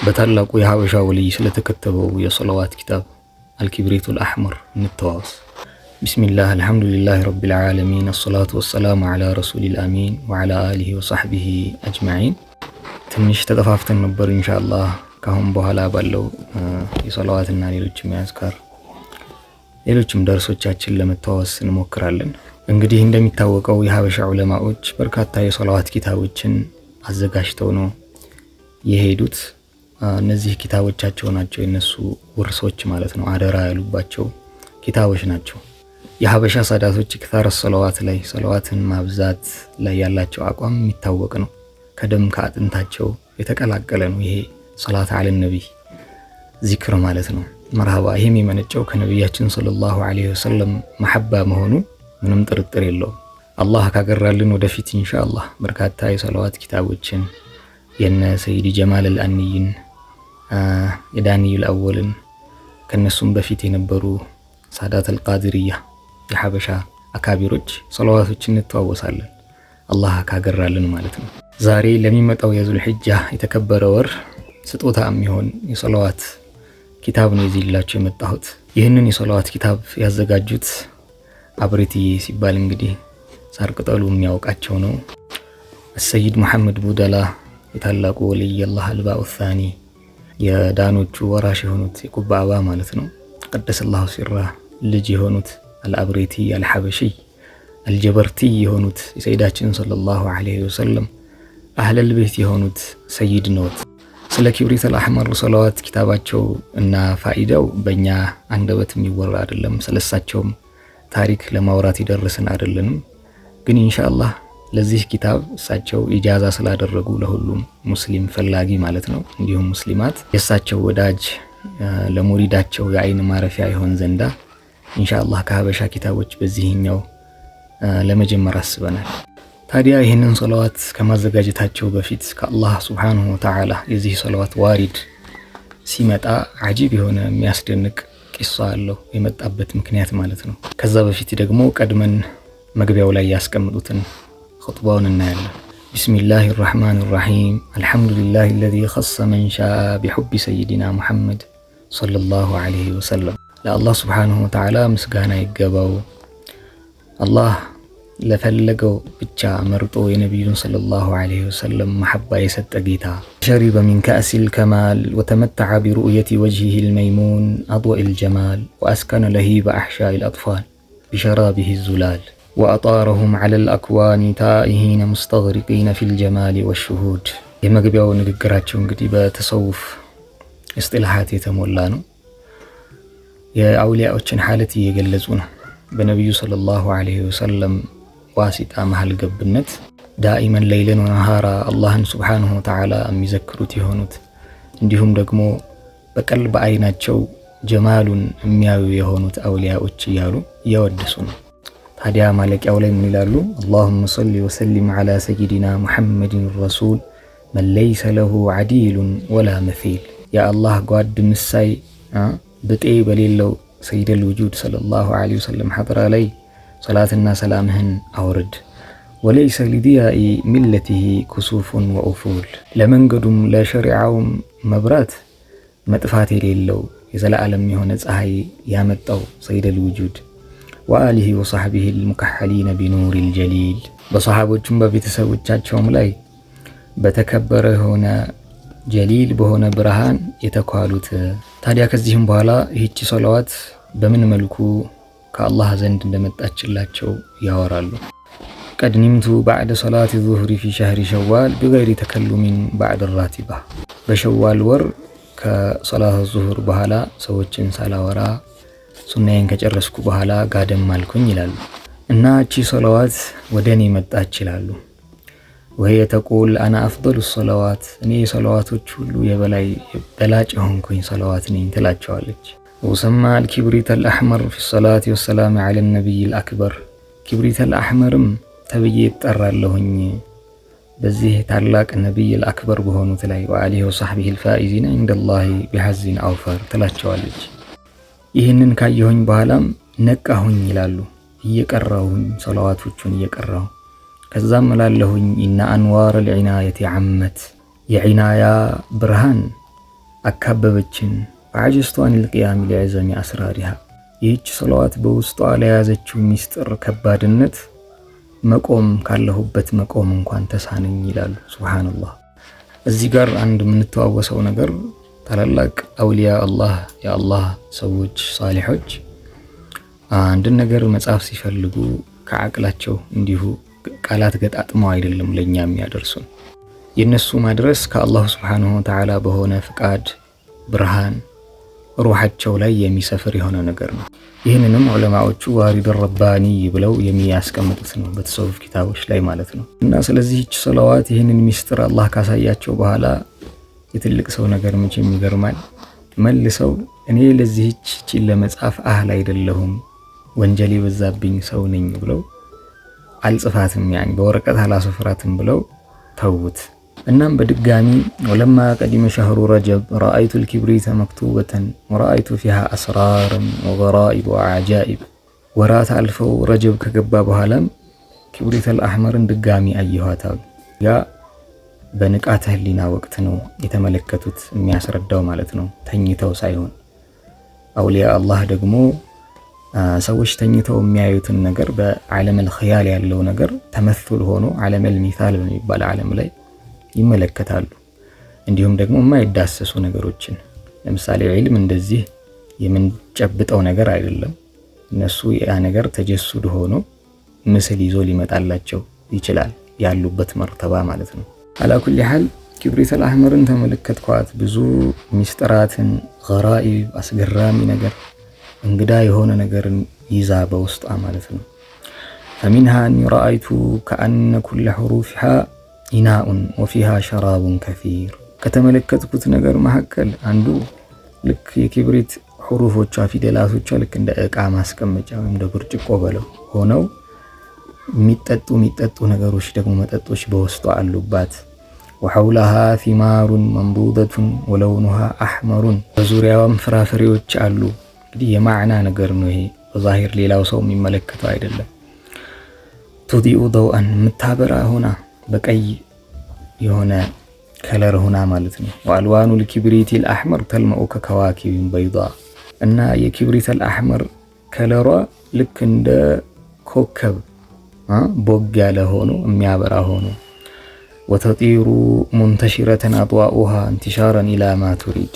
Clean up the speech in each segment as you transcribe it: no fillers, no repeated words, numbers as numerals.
በታላቁ የሀበሻ ወልይ ስለተከተበው የሰለዋት ኪታብ አልኪብሪቱል አሕመር እንተዋወስ። ቢስሚላህ አልሐምዱሊላህ ረቢል ዓለሚን አሰላቱ ወሰላሙ ዓላ ረሱሊል አሚን ወዓላ አሊሂ ወሰሕቢሂ አጅማዒን። ትንሽ ተጠፋፍተን ነበር። ኢንሻአላህ ካሁን በኋላ ባለው የሰለዋትና ሌሎችም የአዝካር ሌሎችም ደርሶቻችን ለመተዋወስ እንሞክራለን። እንግዲህ እንደሚታወቀው የሀበሻ ዑለማዎች በርካታ የሰለዋት ኪታቦችን አዘጋጅተው ነው የሄዱት። እነዚህ ኪታቦቻቸው ናቸው፣ የነሱ ውርሶች ማለት ነው። አደራ ያሉባቸው ኪታቦች ናቸው። የሀበሻ ሳዳቶች ክታረ ሰለዋት ላይ ሰለዋትን ማብዛት ላይ ያላቸው አቋም የሚታወቅ ነው። ከደም ከአጥንታቸው የተቀላቀለ ነው። ይሄ ሰላት አለ ነብይ ዚክር ማለት ነው። መርሃባ። ይሄም የመነጨው ከነቢያችን ሰለላሁ ዐለይሂ ወሰለም መሐባ መሆኑ ምንም ጥርጥር የለውም። አላህ ካገራልን ወደፊት ኢንሻአላህ በርካታ የሰለዋት ኪታቦችን የነ ሰይድ ጀማል አልአኒይን የዳንኤል አወልን ከነሱም በፊት የነበሩ ሳዳት አልቃድሪያ የሀበሻ አካቢሮች ሰለዋቶችን እንተዋወሳለን አላህ ካገራልን ማለት ነው። ዛሬ ለሚመጣው የዙል ሒጃ የተከበረ ወር ስጦታ የሚሆን የሰለዋት ኪታብ ነው ይዤላችሁ የመጣሁት። ይህንን የሰለዋት ኪታብ ያዘጋጁት አብሬትዬ ሲባል እንግዲህ ሳር ቅጠሉ የሚያውቃቸው ነው። ሰይድ መሐመድ ቡደላ የታላቁ ወልይ አላህ አልባኡ ሳኒ የዳኖቹ ወራሽ የሆኑት የቁባ አባ ማለት ነው። ቀደሰላሁ ሲራ ልጅ የሆኑት አልአብሬቲ አልሐበሺ አልጀበርቲ የሆኑት የሰይዳችን ሰለላሁ ዐለይሂ ወሰለም አህለል ቤት የሆኑት ሰይድ ነዎት። ስለ ኪብሪቱል አሕመር ሰለዋት ኪታባቸው እና ፋኢዳው በእኛ አንደበት የሚወራ አይደለም። ስለሳቸውም ታሪክ ለማውራት ይደርስን አይደለንም። ግን ኢንሻአላህ ለዚህ ኪታብ እሳቸው ኢጃዛ ስላደረጉ ለሁሉም ሙስሊም ፈላጊ ማለት ነው፣ እንዲሁም ሙስሊማት የእሳቸው ወዳጅ ለሙሪዳቸው የአይን ማረፊያ ይሆን ዘንዳ ኢንሻአላህ ከሀበሻ ኪታቦች በዚህኛው ለመጀመር አስበናል። ታዲያ ይህንን ሰለዋት ከማዘጋጀታቸው በፊት ከአላህ ሱብሓነሁ ወተዓላ የዚህ ሰለዋት ዋሪድ ሲመጣ አጂብ የሆነ የሚያስደንቅ ቂሷ አለው፣ የመጣበት ምክንያት ማለት ነው። ከዛ በፊት ደግሞ ቀድመን መግቢያው ላይ ያስቀምጡትን ኹጥባውን እናያለን። ቢስሚላሂ ራህማኒ ራሂም አልሐምዱሊላሂ አለዚ ኸሰ መን ሻአ ቢሑቢ ሰይዲና ሙሐመድ ሰለላሁ ዐለይሂ ወሰለም። ለአላህ ሱብሓነሁ ወተዓላ ምስጋና ይገባው። አላህ ለፈለገው ብቻ መርጦ የነቢዩን ሰለላሁ ዐለይሂ ወሰለም መሐባ የሰጠ ጌታ። ሸሪበ ሚን ከእሲል ከማል ወተመተዐ ቢሩእየቲ ወጅሂሂል መይሙን አድወኢል ጀማል ወአስከነ ለሂበ አሕሻኢል አጥፋል ቢሸራቢሂ ዙላል ወአጣረሁም ዐለል አክዋኒ ታኢሂነ ሙስተግሪቂነ ፊል ጀማሊ ወሹሁድ። የመግቢያው ንግግራቸው እንግዲህ በተሰውፍ እስጢላሃት የተሞላ ነው። የአውሊያዎችን ሐለት እየገለጹ ነው። በነቢዩ ሰለላሁ ዐለይሂ ወሰለም ዋሲጣ መሃል ገብነት ዳኢመን ለይለን ወነሃራ አላህን ሱብሓነሁ ወተዓላ የሚዘክሩት የሆኑት እንዲሁም ደግሞ በቀልብ አይናቸው ጀማሉን የሚያዩ የሆኑት አውሊያዎች እያሉ እያወደሱ ነው። ታዲያ ማለቂያው ላይ ምን ይላሉ? አላሁመ ሰሊ ወሰሊም ዐላ ሰይዲና ሙሐመድን ረሱል መን ለይሰ ለሁ ዐዲሉን ወላ መሲል። የአላህ ጓድ ምሳይ ብጤ በሌለው ሰይደል ውጁድ ሰለላሁ ዐለይሂ ወሰለም ሐድራ ላይ ሰላትና ሰላምህን አውርድ። ወለይሰ ሊዲያኢ ሚለቲሂ ኩሱፉን ወኡፉል። ለመንገዱም ለሸሪዓውም መብራት መጥፋት የሌለው የዘላለም የሆነ ፀሐይ ያመጣው ሰይደል ውጁድ ወአሊሂ ወሰሕቢሂ ልሙከሐሊነ ቢኑሪል ጀሊል። በሰሓቦቹም በቤተሰቦቻቸውም ላይ በተከበረ የሆነ ጀሊል በሆነ ብርሃን የተኳሉት። ታዲያ ከዚህም በኋላ ይህቺ ሰለዋት በምን መልኩ ከአላህ ዘንድ እንደመጣችላቸው ያወራሉ። ቀድ ኒምቱ ባዕደ ሰላት ዙሁሪ ፊ ሸህሪ ሸዋል ቢገይሪ ተከሉሚን ባዕደ ራቲባ። በሸዋል ወር ከሰላት ዙሁር በኋላ ሰዎችን ሳላወራ ሱናዬን ከጨረስኩ በኋላ ጋደም አልኩኝ ይላሉ። እና እቺ ሰለዋት ወደ እኔ መጣች ይላሉ። ወህየ ተቁል አና አፍደሉ ሰለዋት፣ እኔ የሰለዋቶች ሁሉ የበላይ በላጭ የሆንኩኝ ሰለዋት ነኝ ትላቸዋለች። ወሰማ አልኪብሪቱል አሕመር ፊ ሰላቲ ወሰላም ዐለ ነቢይል አክበር። ኪብሪቱል አሕመርም ተብዬ እጠራለሁኝ በዚህ ታላቅ ነቢይል አክበር በሆኑት ላይ ወአሊሂ ወሰሕቢሂል ፋኢዚነ ዐንደላሂ ቢሐዚን አውፈር ትላቸዋለች። ይህንን ካየሁኝ በኋላም ነቃሁኝ ይላሉ። እየቀራሁኝ ሰለዋቶቹን እየቀራሁ ከዛም እላለሁኝ ኢነ አንዋረል ዒናየቲ ዐመት፣ የዒናያ ብርሃን አካበበችን። ወዐጀዝቱ ዐኒል ቂያም ሊዕዘሚ አስራሪሃ ይህች ሰለዋት በውስጧ ለያዘችው ሚስጥር ከባድነት መቆም ካለሁበት መቆም እንኳን ተሳነኝ ይላሉ። ሱብሃንአላህ። እዚህ ጋር አንድ የምንተዋወሰው ነገር ታላላቅ አውሊያ አላህ የአላህ ሰዎች ሳሊሖች አንድን ነገር መጻፍ ሲፈልጉ ከዓቅላቸው እንዲሁ ቃላት ገጣጥመው አይደለም ለኛ የሚያደርሱን። የነሱ ማድረስ ከአላህ ሱብሓነሁ ወተዓላ በሆነ ፍቃድ ብርሃን ሩሓቸው ላይ የሚሰፍር የሆነ ነገር ነው። ይህንንም ዑለማዎቹ ዋሪድ ረባኒ ብለው የሚያስቀምጡት ነው በተሰውፍ ኪታቦች ላይ ማለት ነው። እና ስለዚህች ሰለዋት ይህንን ሚስጥር አላህ ካሳያቸው በኋላ የትልቅ ሰው ነገር መቼም ይገርማል። መልሰው እኔ ለዚህች ቺን ለመጻፍ አህል አይደለሁም ወንጀል የበዛብኝ ሰው ነኝ ብለው አልጽፋትም በወረቀት አላሰፍራትም ብለው ተውት። እናም በድጋሚ ወለማ ቀዲመ ሸህሩ ረጀብ ረአይቱ ልኪብሪተ መክቱበተን ወረአይቱ ፊሃ አስራርን ወገራኢብ ወዐጃኢብ። ወራት አልፈው ረጀብ ከገባ በኋላም ኪብሪተል አሕመርን ድጋሚ አየኋታል። ያ በንቃተ ህሊና ወቅት ነው የተመለከቱት የሚያስረዳው ማለት ነው፣ ተኝተው ሳይሆን። አውሊያ አላህ ደግሞ ሰዎች ተኝተው የሚያዩትን ነገር በዓለመል ኸያል ያለው ነገር ተመሱል ሆኖ ዓለመል ሚሳል በሚባል ዓለም ላይ ይመለከታሉ። እንዲሁም ደግሞ የማይዳሰሱ ነገሮችን ለምሳሌ ዒልም እንደዚህ የምንጨብጠው ነገር አይደለም። እነሱ ያ ነገር ተጀሱድ ሆኖ ምስል ይዞ ሊመጣላቸው ይችላል፣ ያሉበት መርተባ ማለት ነው። አላኩል ሐል ኪብሪተል አሕመርን ተመለከትኳት። ብዙ ሚስጥራትን ገራኢብ አስገራሚ ነገር እንግዳ የሆነ ነገርን ይዛ በውስጧ ማለት ነው። ፈሚንሃ አኒ ረአይቱ ከአነ ኩለ ሑሩፊሃ ኢናኡን ወፊሃ ሸራቡን ከሲር። ከተመለከትኩት ነገር መካከል አንዱ ልክ የኪብሪት ሑሩፎቿ ፊደላቶቿ ልክ እንደ ዕቃ ማስቀመጫ ወይም እንደ ብርጭቆ በለው ሆነው የሚጠጡ ነገሮች ደግሞ መጠጦች በውስጧ አሉባት። ወሐውለሃ ፊማሩን መንቡደቱን ወለውኑሃ አሕመሩን፣ በዙሪያዋም ፍራፍሬዎች አሉ። እንግዲህ የማዕና ነገር ነው ይሄ፣ በዛሂር ሌላው ሰው የሚመለከተው አይደለም። ቱዲኡ ደውአን የምታበራ ሆና በቀይ የሆነ ከለር ሆና ማለት ነው። ወአልዋኑ ልኪብሪቲል አሕመር ተልመኡ ከከዋኪቢን በይዳ፣ እና የኪብሪተል አሕመር ከለሯ ልክ እንደ ኮከብ ቦግ ያለ ሆኖ የሚያበራ ሆኖ ወተጢሩ ሙንተሽረተን አጥዋኡሃ እንቲሻረን ኢላ ማ ቱሪድ፣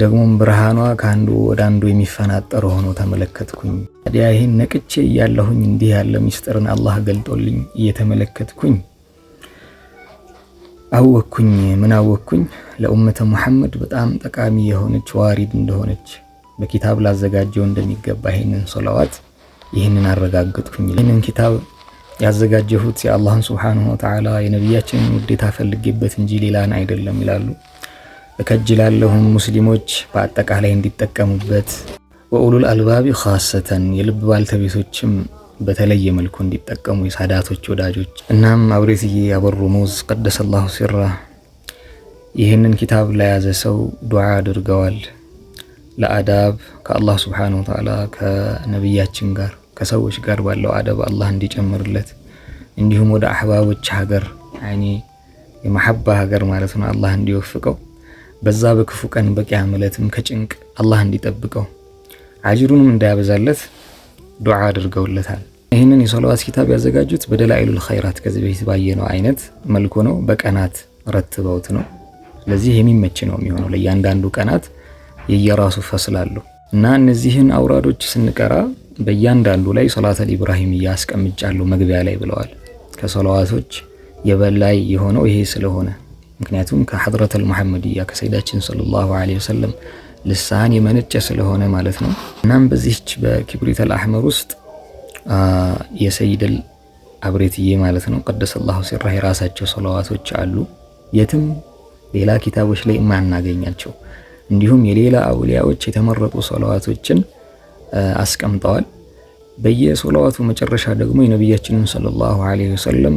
ደግሞም ብርሃኗ ከአንዱ ወደ አንዱ የሚፈናጠር ሆኖ ተመለከትኩኝ። ታዲያ ይህን ነቅቼ እያለሁኝ እንዲህ ያለ ሚስጥርን አላህ ገልጦልኝ እየተመለከትኩኝ አወኩኝ። ምን አወኩኝ? ለኡመተ ሙሐመድ በጣም ጠቃሚ የሆነች ዋሪድ እንደሆነች በኪታብ ላዘጋጀው እንደሚገባ ይህንን ሰለዋት ይህንን አረጋግጥኩኝ። ይህንን ኪታብ ያዘጋጀሁት የአላህን ሱብሓነሁ ወተዓላ የነቢያችንን ውዴታ ፈልጌበት እንጂ ሌላን አይደለም ይላሉ። እከጅላለሁም ሙስሊሞች በአጠቃላይ እንዲጠቀሙበት፣ ወኡሉል አልባቢ ኻሰተን የልብ ባልተቤቶችም በተለየ መልኩ እንዲጠቀሙ የሳዳቶች ወዳጆች። እናም አብሬትዬ አበሩ ሙዝ ቀደሰላሁ ሲራ ይህንን ኪታብ ለያዘ ሰው ዱዓ አድርገዋል። ለአዳብ ከአላህ ሱብሓነሁ ወተዓላ ከነቢያችን ጋር ከሰዎች ጋር ባለው አደብ አላህ እንዲጨምርለት፣ እንዲሁም ወደ አህባቦች ሀገር የመሐባ ሀገር ማለት ነው አላህ እንዲወፍቀው፣ በዛ በክፉ ቀን በቂያም ዕለትም ከጭንቅ አላህ እንዲጠብቀው፣ አጅሩንም እንዳያበዛለት ዱዓ አድርገውለታል። ይህንን የሰለዋት ኪታብ ያዘጋጁት በደላኢሉል ኸይራት ከዚህ በፊት ባየነው አይነት መልኩ ነው። በቀናት ረትበውት ነው። ስለዚህ የሚመች ነው የሚሆነው። ለእያንዳንዱ ቀናት የየራሱ ፈስል አለው እና እነዚህን አውራዶች ስንቀራ በእያንዳንዱ ላይ ሰላተል ኢብራሂም እያስቀምጫለሁ መግቢያ ላይ ብለዋል። ከሰለዋቶች የበላይ የሆነው ይሄ ስለሆነ ምክንያቱም ከሐድረተል ሙሐመድያ ከሰይዳችን ሰለላሁ ዐለይሂ ወሰለም ልሳን የመነጨ ስለሆነ ማለት ነው። እናም በዚህች በኪብሪተል አሕመር ውስጥ የሰይደል አብሬትዬ ማለት ነው ቀደሰላሁ ሲራህ የራሳቸው ሰለዋቶች አሉ፣ የትም ሌላ ኪታቦች ላይ የማናገኛቸው። እንዲሁም የሌላ አውሊያዎች የተመረጡ ሰለዋቶችን አስቀምጠዋል። በየሰለዋቱ መጨረሻ ደግሞ የነቢያችንን ሰለላሁ ዐለይሂ ወሰለም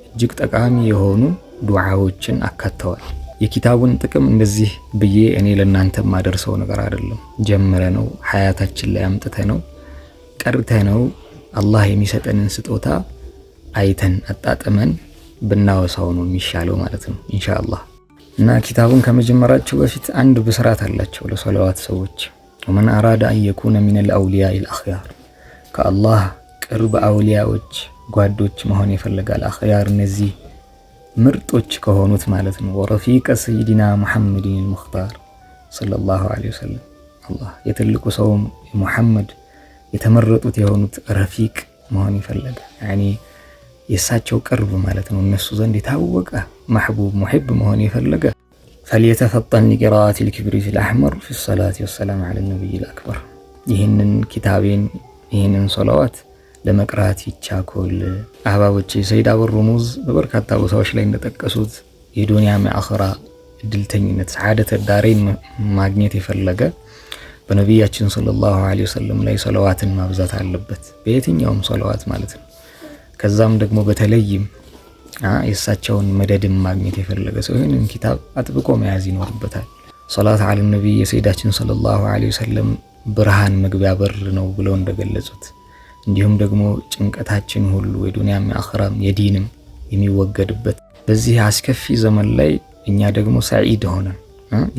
እጅግ ጠቃሚ የሆኑ ዱዓዎችን አካተዋል። የኪታቡን ጥቅም እንደዚህ ብዬ እኔ ለእናንተ ማደርሰው ነገር አይደለም። ጀምረ ነው ሀያታችን ላይ አምጥተ ነው ቀርተ ነው አላህ የሚሰጠንን ስጦታ አይተን አጣጥመን ብናወሳው ነው የሚሻለው ማለት ነው ኢንሻአላህ። እና ኪታቡን ከመጀመራቸው በፊት አንድ ብስራት አላቸው ለሰለዋት ሰዎች። ወመን አራዳ አን የኩነ ሚነል አውሊያኢ አልአኽያር ከአላህ ቅርብ አውሊያዎች ጓዶች መሆን ይፈልጋል። አኽያር እነዚህ ምርጦች ከሆኑት ማለት ነው። ወረፊቀ ሰይዲና ሙሐመድን አልሙኽታር ሰለላሁ ዐለይሂ ወሰለም አላህ የትልቁ ሰው ሙሐመድ የተመረጡት የሆኑት ረፊቅ መሆን ይፈልጋል። ያኒ የሳቸው ቅርብ ማለት ነው። እነሱ ዘንድ የታወቀ محبوب محب መሆን የፈለገ فليتفطن لقراءة الكبريت الأحمر في الصلاة والسلام على النبي الأكبر ይህንን ኪታቤን ይህንን ሶላዋት ለመቅራት ይቻኮል። አህባቦቼ ሰይድ አቡ ሩሙዝ በበርካታ ቦታዎች ላይ እንደጠቀሱት የዱንያ መአኸራ እድልተኝነት ሰዓደተ ዳሬን ማግኘት የፈለገ በነቢያችን ሰለላሁ ዐለይሂ ወሰለም ላይ ሶላዋትን ማብዛት አለበት፣ በየትኛውም ሶላዋት ማለት ነው። ከዛም ደግሞ በተለይም የሳቸውን መደድም ማግኘት የፈለገ ሰው ይህንን ኪታብ አጥብቆ መያዝ ይኖርበታል። ሶላት ዐለ ነቢይ የሰይዳችን ሰለላሁ ዐለይሂ ወሰለም ብርሃን መግቢያ በር ነው ብለው እንደገለጹት፣ እንዲሁም ደግሞ ጭንቀታችን ሁሉ የዱንያም የአኺራም የዲንም የሚወገድበት በዚህ አስከፊ ዘመን ላይ እኛ ደግሞ ሰዒድ ሆነን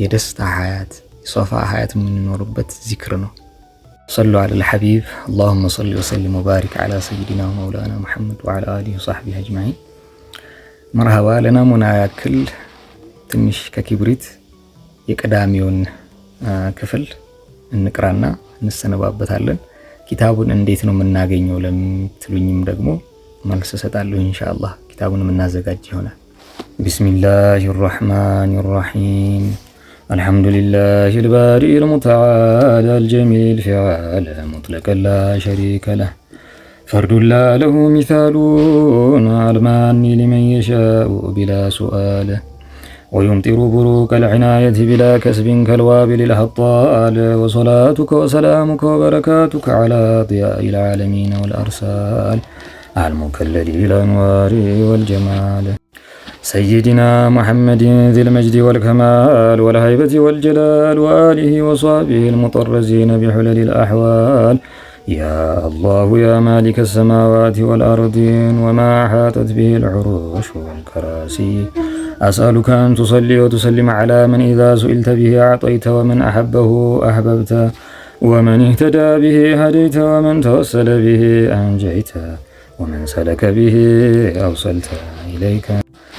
የደስታ ሐያት የሶፋ ሐያት የምንኖርበት ዚክር ነው። صلوا على الحبيب اللهم صل وسلم وبارك على سيدنا ومولانا محمد وعلى آله وصحبه أجمعين. مرحبا لنا منا ያክል ትንሽ ከኪብሪት የቀዳሚውን ክፍል እንቅራና እንሰነባበታለን። ኪታቡን እንዴት ነው የምናገኘው ለምትሉኝም ደግሞ መልስ እሰጣለሁ ኢንሻአላህ። ኪታቡን የምናዘጋጅ ይሆናል። ቢስሚላሂር ረህማኒር ረሂም አልሐምዱሊላሂ አልባሪኢ አልሙተዓሊ አልጀሚል ፊዓለ ሙጥለቀን ላ ሸሪከ ለህ ፈርዱን ላ ለሁ ሚሳሉን አልማኒ ሊመን የሻኡ ቢላ ሱአለ ويمطر بروق العناية بلا كسب كالوابل الهطال وصلاتك وسلامك وبركاتك على ضياء العالمين والأرسال المكلل بالأنوار والجمال سيدنا محمد ذي المجد والكمال والهيبة والجلال وآله وصحبه المطرزين بحلل الأحوال يا الله يا مالك السماوات والأرضين وما أحاطت به العروش والكراسي أسألك أن تصلي وتسلم على من إذا سئلت به أعطيت ومن أحبه أحببت ومن اهتدى به هديت ومن توسل به أنجيت ومن سلك به أوصلت إليك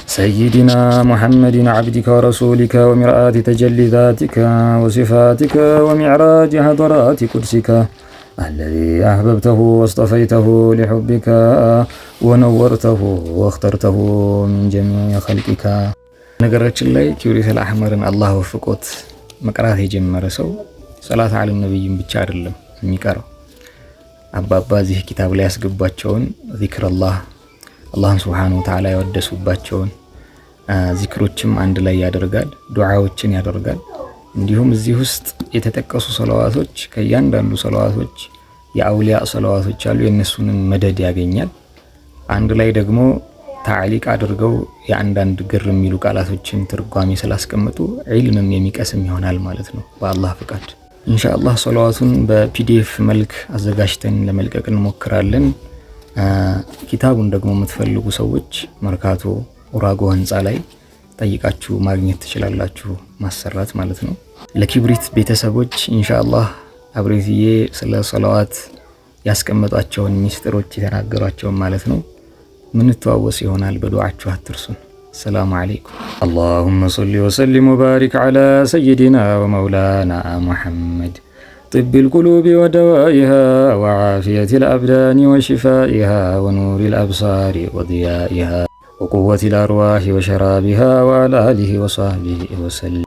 سيدنا محمد عبدك ورسولك ومرآة تجلي ذاتك وصفاتك ومعراج حضرات قدسك الذي أحببته واصطفيته لحبك ونورته واخترته من جميع خلقك ነገራችን ላይ ኪብሪት አልአሕመርን አላህ ወፍቆት መቅራት የጀመረ ሰው ሶላት ዐለ ነብይም ብቻ አይደለም የሚቀራው። አባባ እዚህ ኪታብ ላይ ያስገባቸውን ዚክረላህ አላህን ሱብሓነሁ ወተዓላ ያወደሱባቸውን ዚክሮችም አንድ ላይ ያደርጋል፣ ዱዓዎችን ያደርጋል። እንዲሁም እዚህ ውስጥ የተጠቀሱ ሰለዋቶች ከእያንዳንዱ ሰለዋቶች የአውሊያ ሰለዋቶች አሉ፣ የእነሱንም መደድ ያገኛል። አንድ ላይ ደግሞ ታዕሊቅ አድርገው የአንዳንድ ግር የሚሉ ቃላቶችን ትርጓሜ ስላስቀምጡ ዒልምም የሚቀስም ይሆናል ማለት ነው በአላህ ፍቃድ። ኢንሻአላህ ሰለዋቱን በፒዲኤፍ መልክ አዘጋጅተን ለመልቀቅ እንሞክራለን። ኪታቡን ደግሞ የምትፈልጉ ሰዎች መርካቶ ኡራጎ ህንፃ ላይ ጠይቃችሁ ማግኘት ትችላላችሁ፣ ማሰራት ማለት ነው። ለኪብሪት ቤተሰቦች ኢንሻአላህ አብሬትዬ ስለ ሰለዋት ያስቀመጧቸውን ሚስጥሮች የተናገሯቸው ማለት ነው ምን ተዋወስ ይሆናል። በዱዓችሁ አትርሱን። السلام عليكم. اللهم صل وسلم وبارك على سيدنا ومولانا محمد طب القلوب ودوائها وعافية الأبدان وشفائها ونور الأبصار وضيائها وقوة الأرواح وشرابها وعلى آله وصحبه وسلم.